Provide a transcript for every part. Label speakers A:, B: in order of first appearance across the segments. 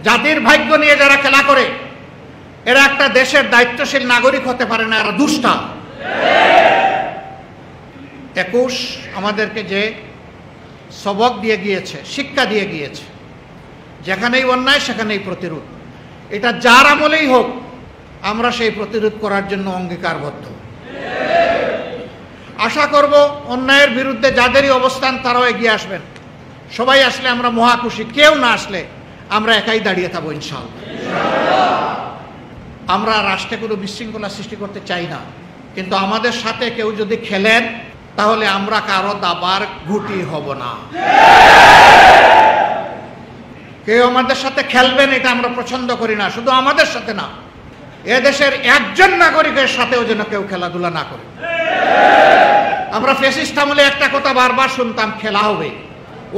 A: জাতির ভাগ্য নিয়ে যারা খেলা করে এরা একটা দেশের দায়িত্বশীল নাগরিক হতে পারে না, এরা দুষ্টা। 21 আমাদেরকে যে সবক দিয়ে গিয়েছে, শিক্ষা দিয়ে গিয়েছে, যেখানেই অন্যায় সেখানেই প্রতিরোধ। এটা যার আমলেই হোক আমরা সেই প্রতিরোধ করার জন্য অঙ্গীকারবদ্ধ। আশা করব অন্যায়ের বিরুদ্ধে যাদেরই অবস্থান তারাও এগিয়ে আসবেন। সবাই আসলে আমরা মহা খুশি, কেউ না আসলে আমরা একাই দাঁড়িয়ে থাকবো ইনশাআল্লাহ। আমরা রাষ্ট্রে কোনো বিশৃঙ্খলা সৃষ্টি করতে চাই না, কিন্তু আমাদের সাথে কেউ যদি খেলেন তাহলে আমরা কারো দাবার গুটি হব না। কেউ আমাদের সাথে খেলবেন এটা আমরা পছন্দ করি না, শুধু আমাদের সাথে না, এদেশের একজন নাগরিকের সাথেও যেন কেউ খেলাধুলা না করে। আমরা ফ্যাসিস্ট আমলে একটা কথা বারবার শুনতাম, খেলা হবে,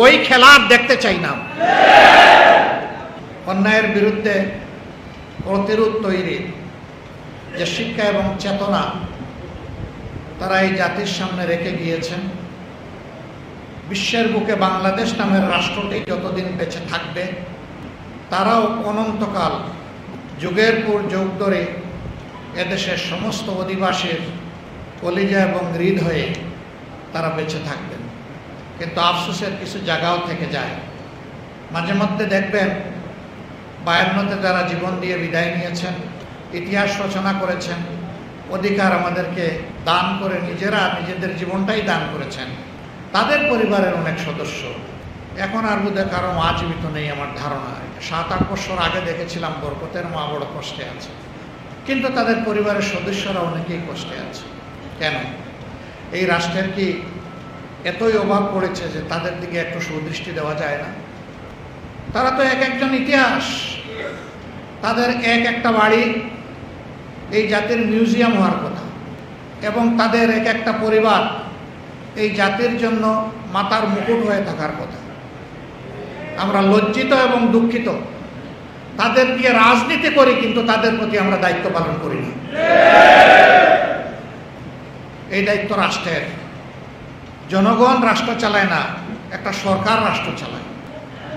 A: ওই খেলা আর দেখতে চাই না। অন্যায়ের বিরুদ্ধে প্রতিরোধ তৈরির যে শিক্ষা এবং চেতনা তারা এই জাতির সামনে রেখে গিয়েছেন, বিশ্বের বুকে বাংলাদেশ নামের রাষ্ট্রটি যতদিন বেঁচে থাকবে তারাও অনন্তকাল যুগের পর যুগ ধরে এদেশের সমস্ত অধিবাসীর কলিজা এবং হৃদয়ে তারা বেঁচে থাকবেন। কিন্তু আফসোসের কিছু জায়গাও থেকে যায়। মাঝে মধ্যে দেখবেন 52তে যারা জীবন দিয়ে বিদায় নিয়েছেন, ইতিহাস রচনা করেছেন, অধিকার আমাদেরকে দান করে নিজেরা নিজেদের জীবনটাই দান করেছেন, তাদের পরিবারের অনেক সদস্য এখন আর বোধহয় কারো মা জীবিত নেই আমার ধারণা। 7-8 বছর আগে দেখেছিলাম বরকতের মা বড় কষ্টে আছে, কিন্তু তাদের পরিবারের সদস্যরা অনেকেই কষ্টে আছে। কেন? এই রাষ্ট্রের কি এতই অভাব পড়েছে যে তাদের দিকে একটু সুদৃষ্টি দেওয়া যায় না? তারা তো এক একজন ইতিহাস, তাদের এক একটা বাড়ি এই জাতির মিউজিয়াম হওয়ার কথা, এবং তাদের এক একটা পরিবার এই জাতির জন্য মাথার মুকুট হয়ে থাকার কথা। আমরা লজ্জিত এবং দুঃখিত, তাদের দিয়ে রাজনীতি করি কিন্তু তাদের প্রতি আমরা দায়িত্ব পালন করি না। এই দায়িত্ব রাষ্ট্রের। জনগণ রাষ্ট্র চালায় না, একটা সরকার রাষ্ট্র চালায়।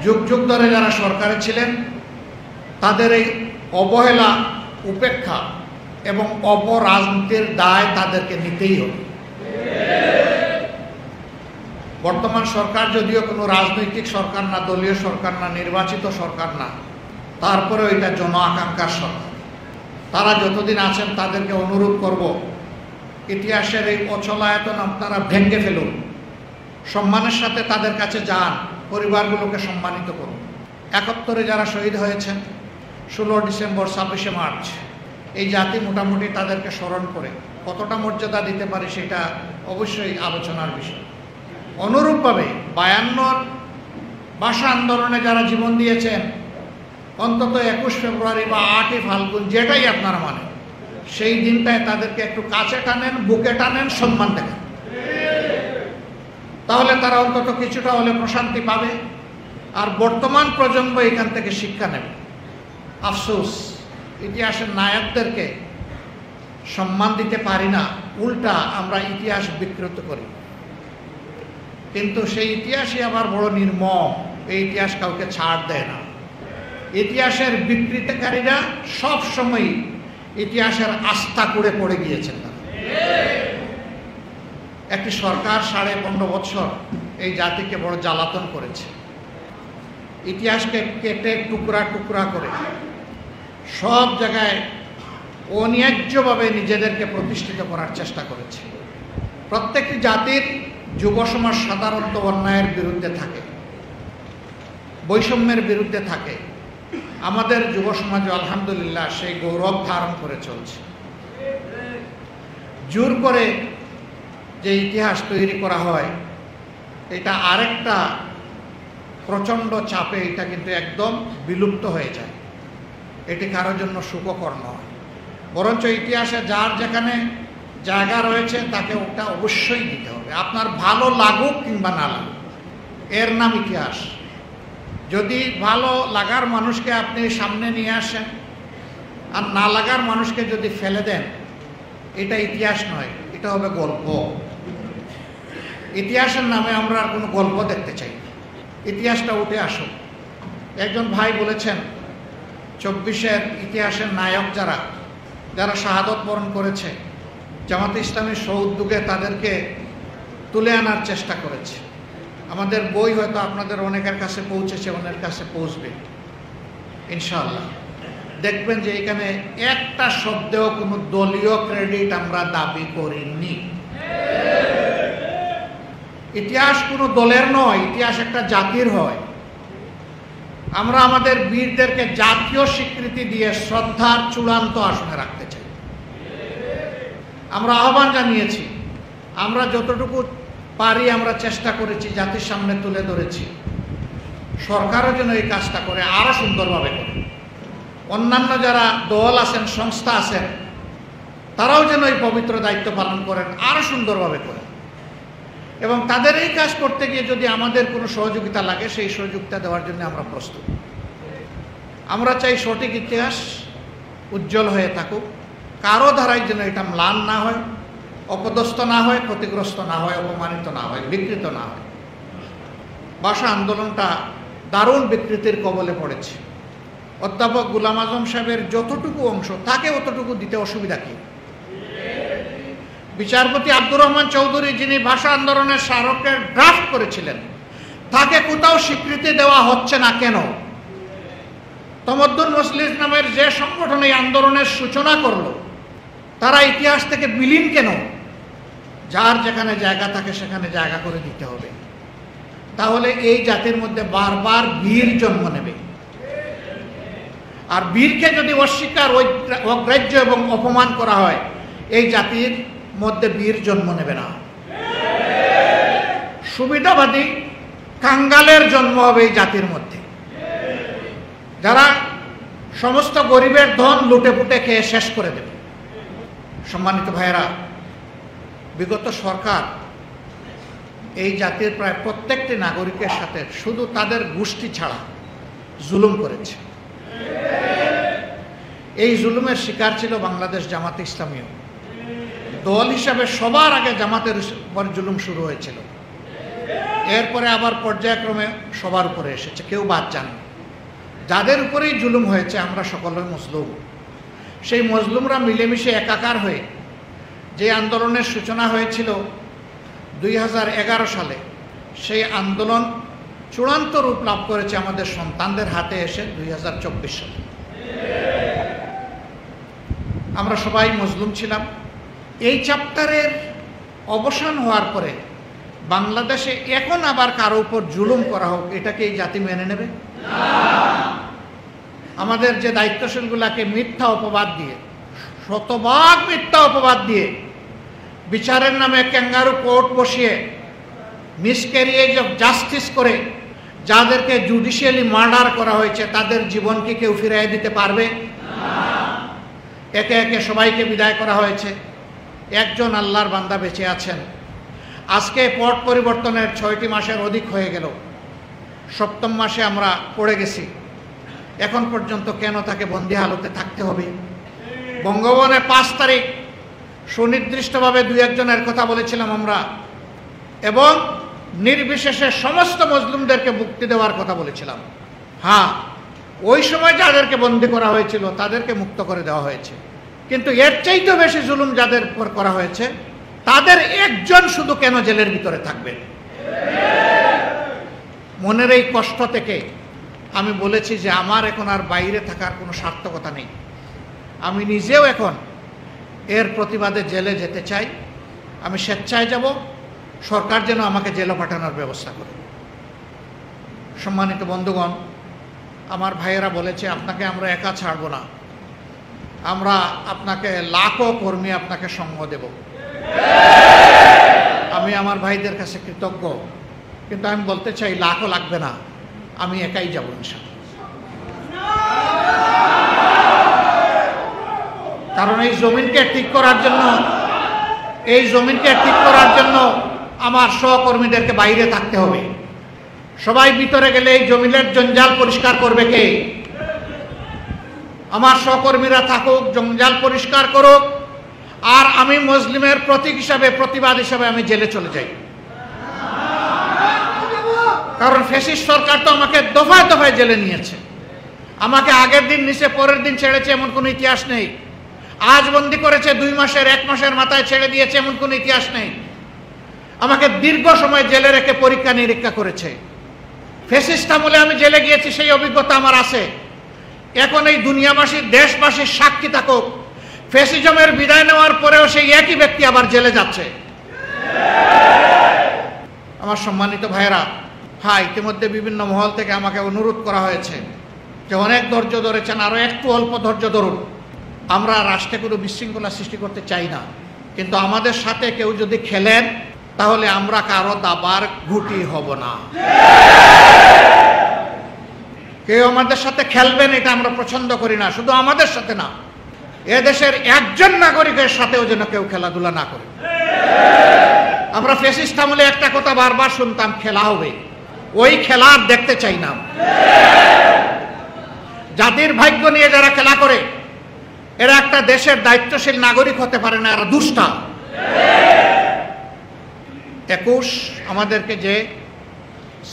A: যুগ যুগ ধরে যারা সরকারে ছিলেন তাদের এই অবহেলা, উপেক্ষা এবং অপরাজনীতির দায় তাদেরকে নিতেই হবে। বর্তমান সরকার যদিও কোনো রাজনৈতিক সরকার না, দলীয় সরকার না, নির্বাচিত সরকার না, তারপরেও এটা জন আকাঙ্ক্ষার সরকার। তারা যতদিন আছেন তাদেরকে অনুরোধ করব, ইতিহাসের এই অচলায়তন আপনারা ভেঙে ফেলুন, সম্মানের সাথে তাদের কাছে যান, পরিবারগুলোকে সম্মানিত করুন। 71-এ যারা শহীদ হয়েছেন, 16 ডিসেম্বর, 26শে মার্চ, এই জাতি মোটামুটি তাদেরকে স্মরণ করে কতটা মর্যাদা দিতে পারে সেটা অবশ্যই আলোচনার বিষয়। অনুরূপভাবে 52-র ভাষা আন্দোলনে যারা জীবন দিয়েছেন, অন্তত 21 ফেব্রুয়ারি বা 8ই ফাল্গুন, যেটাই আপনারা মানেন, সেই দিনটায় তাদেরকে একটু কাছে টানেন, বুকে টানেন, সম্মান দেখান, তাহলে তারা অন্তত কিছুটা হলে প্রশান্তি পাবে। আর বর্তমান প্রজন্ম এখান থেকে শিক্ষা নেবে। আফসোস, ইতিহাসের নায়কদেরকে সম্মান দিতে পারি না, উল্টা আমরা ইতিহাস বিকৃত করি। কিন্তু সেই ইতিহাসই আবার বড় নির্মম, এই ইতিহাস কাউকে ছাড় দেয় না। ইতিহাসের বিকৃতকারীরা সব সময় ইতিহাসের আস্থা করে পড়ে গিয়েছেন। একটি সরকার 15.5 বছর এই জাতিকে বড় জ্বালাতন করেছে, ইতিহাসকে কেটে টুকরা টুকরা করে সব জায়গায় অন্যায্যভাবে নিজেদেরকে প্রতিষ্ঠিত করার চেষ্টা করেছে। প্রত্যেকটি জাতির যুব সমাজ সাধারণত অন্যায়ের বিরুদ্ধে থাকে, বৈষম্যের বিরুদ্ধে থাকে। আমাদের যুব সমাজ আলহামদুলিল্লাহ সেই গৌরব ধারণ করে চলছে। জোর করে যে ইতিহাস তৈরি করা হয়, এটা আরেকটা প্রচণ্ড চাপে এটা কিন্তু একদম বিলুপ্ত হয়ে যায়। এটি কারোর জন্য সুখকর নয়, বরঞ্চ ইতিহাসে যার যেখানে জায়গা রয়েছে তাকে ওটা অবশ্যই দিতে হবে, আপনার ভালো লাগুক কিংবা না লাগুক, এর নাম ইতিহাস। যদি ভালো লাগার মানুষকে আপনি সামনে নিয়ে আসেন আর না লাগার মানুষকে যদি ফেলে দেন, এটা ইতিহাস নয়, এটা হবে গল্প। ইতিহাসের নামে আমরা আর কোনো গল্প দেখতে চাই না, ইতিহাসটা উঠে আসুক। একজন ভাই বলেছেন 24-এর ইতিহাসের নায়ক যারা যারা শাহাদত বরণ করেছে, জামাতে ইসলামী সৌদ্যোগে তাদেরকে তুলে আনার চেষ্টা করেছে। আমাদের বই হয়তো আপনাদের অনেকের কাছে পৌঁছেছে, অনেকের কাছে পৌঁছবে ইনশাআল্লাহ। দেখবেন যে এখানে একটা শব্দেও কোনো দলীয় ক্রেডিট আমরা দাবি করিনি। ইতিহাস কোনো দলের নয়, ইতিহাস একটা জাতির হয়। আমরা আমাদের বীরদেরকে জাতীয় স্বীকৃতি দিয়ে শ্রদ্ধার চূড়ান্ত আসনে রাখতে চাই। আমরা আহ্বান জানিয়েছি, আমরা যতটুকু পারি আমরা চেষ্টা করেছি, জাতির সামনে তুলে ধরেছি। সরকারও যেন এই কাজটা করে, আরো সুন্দরভাবে করে। অন্যান্য যারা দল আছেন, সংস্থা আছেন, তারাও যেন এই পবিত্র দায়িত্ব পালন করেন, আরো সুন্দরভাবে করেন। এবং তাদের এই কাজ করতে গিয়ে যদি আমাদের কোনো সহযোগিতা লাগে, সেই সহযোগিতা দেওয়ার জন্য আমরা প্রস্তুত। আমরা চাই সঠিক ইতিহাস উজ্জ্বল হয়ে থাকুক, কারো ধারায় যেন এটা ম্লান না হয়, অপদস্থ না হয়, ক্ষতিগ্রস্ত না হয়, অপমানিত না হয়, বিকৃত না হয়। ভাষা আন্দোলনটা দারুণ বিকৃতির কবলে পড়েছে। অধ্যাপক গোলাম আজম সাহেবের যতটুকু অংশ, তাকে অতটুকু দিতে অসুবিধা কি? বিচারপতি আব্দুর রহমান চৌধুরী, যিনি ভাষা আন্দোলনের স্মারকের ড্রাফট করেছিলেন, তাকে কোথাও স্বীকৃতি দেওয়া হচ্ছে না কেন? তমদ্দুন মজলিস নামের যে সংগঠন এই আন্দোলনের সূচনা করলো, তারা ইতিহাস থেকে বিলীন কেন? যার যেখানে জায়গা থাকে সেখানে জায়গা করে দিতে হবে। তাহলে এই জাতির মধ্যে বারবার বীর জন্ম নেবে। আর বীরকে যদি অস্বীকার, অগ্রাহ্য এবং অপমান করা হয়, এই জাতির মধ্যে বীর জন্ম নেবে না। সুবিধাবাদী কাঙ্গালের জন্ম হবে এই জাতির মধ্যে, যারা সমস্ত গরিবের ধন লুটে পুটে খেয়ে শেষ করে দেবে। সম্মানিত ভাইয়েরা, বিগত সরকার এই জাতির প্রায় প্রত্যেকটি নাগরিকের সাথে শুধু তাদের গোষ্ঠী ছাড়া জুলুম করেছে। এই জুলুমের শিকার ছিল বাংলাদেশ জামাতে ইসলামীও। দল হিসাবে সবার আগে জামাতের উপর জুলুম শুরু হয়েছিল, এরপরে আবার পর্যায়ক্রমে সবার উপরে এসেছে, কেউ বাদ যাননি। যাদের উপরেই জুলুম হয়েছে আমরা সকলেই মজলুম। সেই মজলুমরা মিলেমিশে একাকার হয়ে যে আন্দোলনের সূচনা হয়েছিল 2011 সালে, সেই আন্দোলন চূড়ান্ত রূপ লাভ করেছে আমাদের সন্তানদের হাতে এসে 2024 সালে। আমরা সবাই মজলুম ছিলাম। এই চ্যাপ্টারের অবসান হওয়ার পরে বাংলাদেশে এখন আবার কারো উপর জুলুম করা হোক, এটাকে এই জাতি মেনে নেবে? আমাদের যে দায়িত্বশীলগুলাকে মিথ্যা অপবাদ দিয়ে, শতভাগ মিথ্যা অপবাদ দিয়ে, বিচারের নামে ক্যাঙ্গারু কোর্ট বসিয়ে মিসক্যারিয়েজ অফ জাস্টিস করে যাদেরকে জুডিশিয়ালি মার্ডার করা হয়েছে, তাদের জীবন কি কেউ ফিরিয়ে দিতে পারবে? একে একে সবাইকে বিদায় করা হয়েছে। একজন আল্লাহর বান্দা বেঁচে আছেন। আজকে পট পরিবর্তনের 6টি মাসের অধিক হয়ে গেল, 7ম মাসে আমরা পড়ে গেছি। এখন পর্যন্ত কেন তাকে বন্দী হালতে থাকতে হবে? বঙ্গভবনে 5 তারিখ সুনির্দিষ্টভাবে 2-1 জনের কথা বলেছিলাম আমরা, এবং নির্বিশেষে সমস্ত মজলুমদেরকে মুক্তি দেওয়ার কথা বলেছিলাম। হ্যাঁ, ওই সময় যাদেরকে বন্দী করা হয়েছিল তাদেরকে মুক্ত করে দেওয়া হয়েছে, কিন্তু এর চাইতে বেশি জুলুম যাদের উপর করা হয়েছে, তাদের একজন শুধু কেন জেলের ভিতরে থাকবেন? মনের এই কষ্ট থেকে আমি বলেছি যে আমার এখন আর বাইরে থাকার কোনো সার্থকতা নেই। আমি নিজেও এখন এর প্রতিবাদে জেলে যেতে চাই। আমি স্বেচ্ছায় যাব, সরকার যেন আমাকে জেলে পাঠানোর ব্যবস্থা করে। সম্মানিত বন্ধুগণ, আমার ভাইয়েরা বলেছে আপনাকে আমরা একা ছাড়ব না, আমরা আপনাকে লাখো কর্মী আপনাকে সঙ্গ দেব। আমি আমার ভাইদের কাছে কৃতজ্ঞ, কিন্তু আমি বলতে চাই লাখও লাগবে না, আমি একাই যাব ইনশাআল্লাহ। কারণ এই জমিনকে ঠিক করার জন্য আমার সহকর্মীদেরকে বাইরে থাকতে হবে। সবাই ভিতরে গেলে এই জমিনের জঞ্জাল পরিষ্কার করবে কে? আমার সহকর্মীরা থাকুক, জঞ্জাল পরিষ্কার করুক, আর আমি মুসলিমের প্রতীক হিসাবে, প্রতিবাদ হিসাবে আমি জেলে চলে যাই। কারণ ফ্যাসিস্ট সরকার তো আমাকে দফায় দফায় জেলে নিয়েছে। আমাকে আগের দিন নিচে পরের দিন ছেড়েছে এমন কোনো ইতিহাস নেই। আজ বন্দি করেছে 2 মাসের 1 মাসের মাথায় ছেড়ে দিয়েছে এমন কোনো ইতিহাস নেই। আমাকে দীর্ঘ সময় জেলে রেখে পরীক্ষা নিরীক্ষা করেছে। ফ্যাসিস্ট আমলে আমি জেলে গিয়েছি, সেই অভিজ্ঞতা আমার আছে। এখন এই দুনিয়াবাসী দেশবাসীর সাক্ষী থাকুক, ফ্যাসিজমের বিদায় নেওয়ার পরেও সেই একই ব্যক্তি আবার জেলে যাচ্ছে। আমার সম্মানিত ভাইয়েরা, হ্যাঁ, ইতিমধ্যে বিভিন্ন মহল থেকে আমাকে অনুরোধ করা হয়েছে যে অনেক ধৈর্য ধরেছেন, আরো একটু অল্প ধৈর্য ধরুন। আমরা রাষ্ট্রে কোনো বিশৃঙ্খলা সৃষ্টি করতে চাই না, কিন্তু আমাদের সাথে কেউ যদি খেলেন তাহলে আমরা কারো দাবার ঘুঁটি হব না। কেউ আমাদের সাথে খেলবেন এটা আমরা পছন্দ করি না, শুধু আমাদের সাথে না, এদেশের একজন নাগরিকের সাথেও যেন কেউ খেলাধুলা না করে। আমরা ফ্যাসিস্ট আমলে একটা কথা বারবার শুনতাম, খেলা হবে, ওই খেলা আর দেখতে চাই না। জাতির ভাগ্য নিয়ে যারা খেলা করে এরা একটা দেশের দায়িত্বশীল নাগরিক হতে পারে না, এরা দুষ্টা। 21 আমাদেরকে যে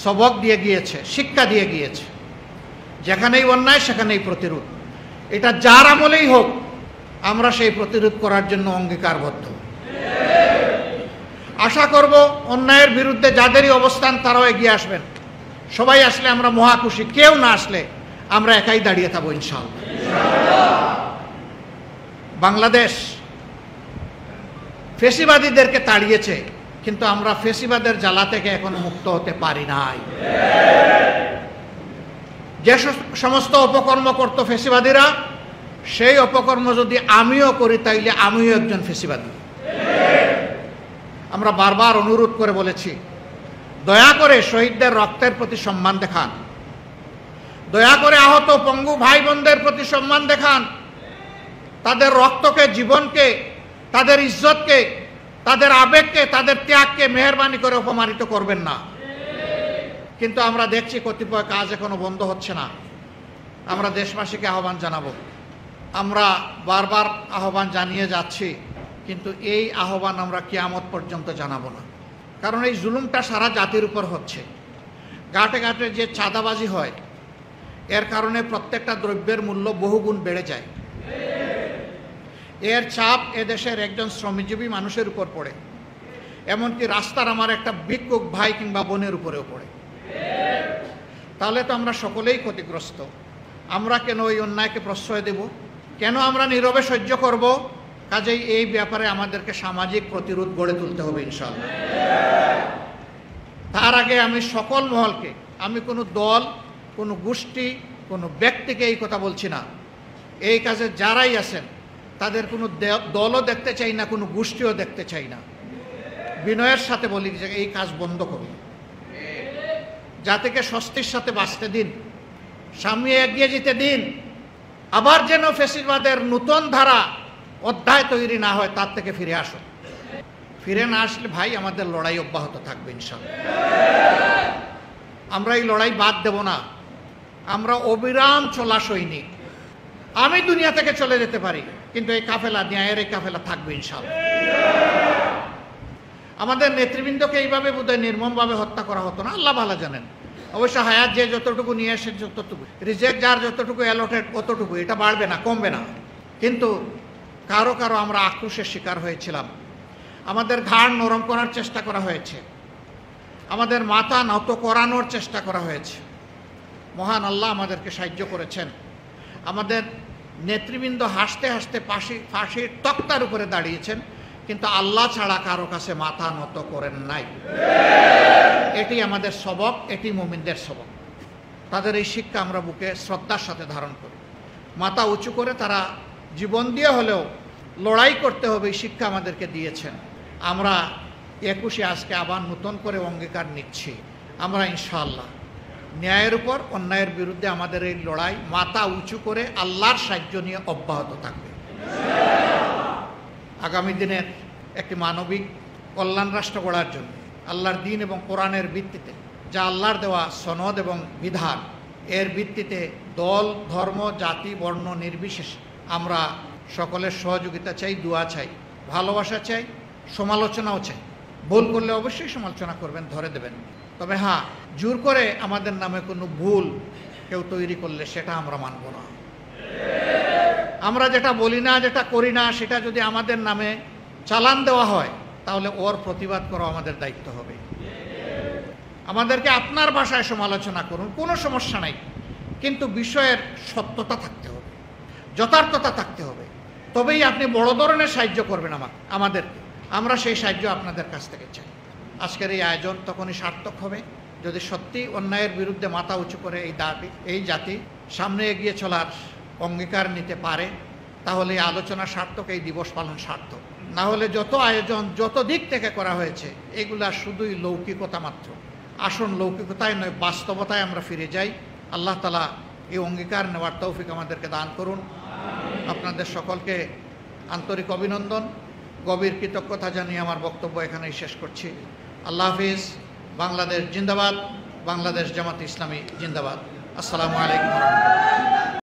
A: সবক দিয়ে গিয়েছে, শিক্ষা দিয়ে গিয়েছে, যেখানেই অন্যায় সেখানেই প্রতিরোধ। এটা যার আমলেই হোক আমরা সেই প্রতিরোধ করার জন্য অঙ্গীকারবদ্ধ। আশা করব অন্যায়ের বিরুদ্ধে যাদেরই অবস্থান তারাও এগিয়ে আসবেন। সবাই আসলে আমরা মহা খুশি, কেউ না আসলে আমরা একাই দাঁড়িয়ে থাকবো ইনশাআল্লাহ। বাংলাদেশ ফ্যাসিবাদীদেরকে তাড়িয়েছে, কিন্তু আমরা ফ্যাসিবাদের জ্বালা থেকে এখন মুক্ত হতে পারি নাই। যে সমস্ত অপকর্ম করত ফ্যাসিবাদীরা, সেই অপকর্ম যদি আমিও করি তাইলে আমিও একজন ফ্যাসিবাদী। আমরা বারবার অনুরোধ করে বলেছি, দয়া করে শহীদদের রক্তের প্রতি সম্মান দেখান, দয়া করে আহত পঙ্গু ভাই বোনদের প্রতি সম্মান দেখান। তাদের রক্তকে, জীবনকে, তাদের ইজ্জতকে, তাদের আবেগকে, তাদের ত্যাগকে মেহেরবানি করে অপমানিত করবেন না। কিন্তু আমরা দেখছি কতিপয় কাজ এখনো বন্ধ হচ্ছে না। আমরা দেশবাসীকে আহ্বান জানাবো, আমরা বারবার আহ্বান জানিয়ে যাচ্ছি, কিন্তু এই আহ্বান আমরা কিয়ামত পর্যন্ত জানাবো না। কারণ এই জুলুমটা সারা জাতির উপর হচ্ছে। ঘাটে ঘাটে যে চাঁদাবাজি হয়, এর কারণে প্রত্যেকটা দ্রব্যের মূল্য বহুগুণ বেড়ে যায়। এর চাপ এদেশের একজন শ্রমজীবী মানুষের উপর পড়ে, এমনকি রাস্তার আমার একটা ভিক্ষুক ভাই কিংবা বোনের উপরেও পড়ে। তাহলে তো আমরা সকলেই ক্ষতিগ্রস্ত। আমরা কেন ওই অন্যায়কে প্রশ্রয় দেব? কেন আমরা নীরবে সহ্য করব? কাজেই এই ব্যাপারে আমাদেরকে সামাজিক প্রতিরোধ গড়ে তুলতে হবে ইনশাআল্লাহ। তার আগে আমি সকল মহলকে, আমি কোনো দল, কোনো গোষ্ঠী, কোনো ব্যক্তিকে এই কথা বলছি না, এই কাজে যারাই আছেন তাদের কোনো দলও দেখতে চাই না, কোনো গোষ্ঠীও দেখতে চাই না। বিনয়ের সাথে বলি যে এই কাজ বন্ধ করুন, জাতিকে স্বস্তির সাথে বাঁচতে দিন, সামনে এগিয়ে যেতে দিন। আবার যেন ফ্যাসিবাদের নতুন ধারা অধ্যায় তৈরি না হয়, তার থেকে ফিরে আসুন। ফিরে না আসলে ভাই আমাদের লড়াই অব্যাহত থাকবে ইনশাআল্লাহ। আমরা এই লড়াই বাদ দেব না। আমরা অবিরাম চলা সৈনিক। আমি দুনিয়া থেকে চলে যেতে পারি, কিন্তু এই কাফেলা, ন্যায়ের এই কাফেলা থাকবে ইনশাআল্লাহ। আমাদের নেতৃবৃন্দকে এইভাবে বোধহয় নির্মমভাবে হত্যা করা হতো না, আল্লাহ ভালো জানেন। অবশ্য হায়াত যে যতটুকু নিয়ে আসে যতটুকু, রিজেক্ট যার যতটুকু অ্যালটেড অতটুকু, এটা বাড়বে না, কমবে না। কিন্তু কারো কারো আমরা আক্রোশের শিকার হয়েছিলাম। আমাদের ঘাড় নরম করার চেষ্টা করা হয়েছে, আমাদের মাথা নত করানোর চেষ্টা করা হয়েছে। মহান আল্লাহ আমাদেরকে সাহায্য করেছেন। আমাদের নেতৃবৃন্দ হাসতে হাসতে ফাঁসির তক্তার উপরে দাঁড়িয়েছেন, কিন্তু আল্লাহ ছাড়া কারো কাছে মাথা নত করেন নাই। এটি আমাদের সবক, এটি মুমিনদের সবক। তাদের এই শিক্ষা আমরা বুকে শ্রদ্ধার সাথে ধারণ করি। মাথা উঁচু করে তারা জীবন দিয়ে হলেও লড়াই করতে হবে, এই শিক্ষা আমাদেরকে দিয়েছেন। আমরা 21-এ আজকে আবার নতুন করে অঙ্গীকার নিচ্ছি, আমরা ইনশাআল্লাহ ন্যায়ের উপর অন্যায়ের বিরুদ্ধে আমাদের এই লড়াই মাথা উঁচু করে আল্লাহর সাহায্য নিয়ে অব্যাহত থাকবে। আগামী দিনের একটি মানবিক কল্যাণ রাষ্ট্র গড়ার জন্য আল্লাহর দ্বীন এবং কোরআনের ভিত্তিতে, যা আল্লাহর দেওয়া সনদ এবং বিধান, এর ভিত্তিতে দল, ধর্ম, জাতি, বর্ণ নির্বিশেষে আমরা সকলের সহযোগিতা চাই, দোয়া চাই, ভালোবাসা চাই, সমালোচনাও চাই। ভুল করলে অবশ্যই সমালোচনা করবেন, ধরে দেবেন। তবে হ্যাঁ, জোর করে আমাদের নামে কোনো ভুল কেউ তৈরি করলে সেটা আমরা মানব না। আমরা যেটা বলি না, যেটা করি না, সেটা যদি আমাদের নামে চালান দেওয়া হয় তাহলে ওর প্রতিবাদ করা আমাদের দায়িত্ব হবে। আমাদেরকে আপনার ভাষায় সমালোচনা করুন, কোনো সমস্যা নাই, কিন্তু বিষয়ের সত্যতা থাকতে হবে, যথার্থতা থাকতে হবে, তবেই আপনি বড় ধরনের সাহায্য করবেন আমাদেরকে। আমরা সেই সাহায্য আপনাদের কাছ থেকে চাই। আজকের এই আয়োজন তখনই সার্থক হবে যদি সত্যি অন্যায়ের বিরুদ্ধে মাথা উঁচু করে এই জাতি সামনে এগিয়ে চলার অঙ্গীকার নিতে পারে, তাহলে এই আলোচনা সার্থক, এই দিবস পালন সার্থক। না হলে যত আয়োজন যত দিক থেকে করা হয়েছে এগুলা শুধুই লৌকিকতা মাত্র। আসল লৌকিকতায় নয়, বাস্তবতায় আমরা ফিরে যাই। আল্লাহ তাআলা এই অঙ্গীকার নেওয়ার তৌফিক আমাদেরকে দান করুন। আপনাদের সকলকে আন্তরিক অভিনন্দন, গভীর কৃতজ্ঞতা জানিয়ে আমার বক্তব্য এখানেই শেষ করছি। আল্লাহ হাফিজ। বাংলাদেশ জিন্দাবাদ, বাংলাদেশ জামাত ইসলামী জিন্দাবাদ। আসসালামু আলাইকুম ওয়া রাহমাতুল্লাহ।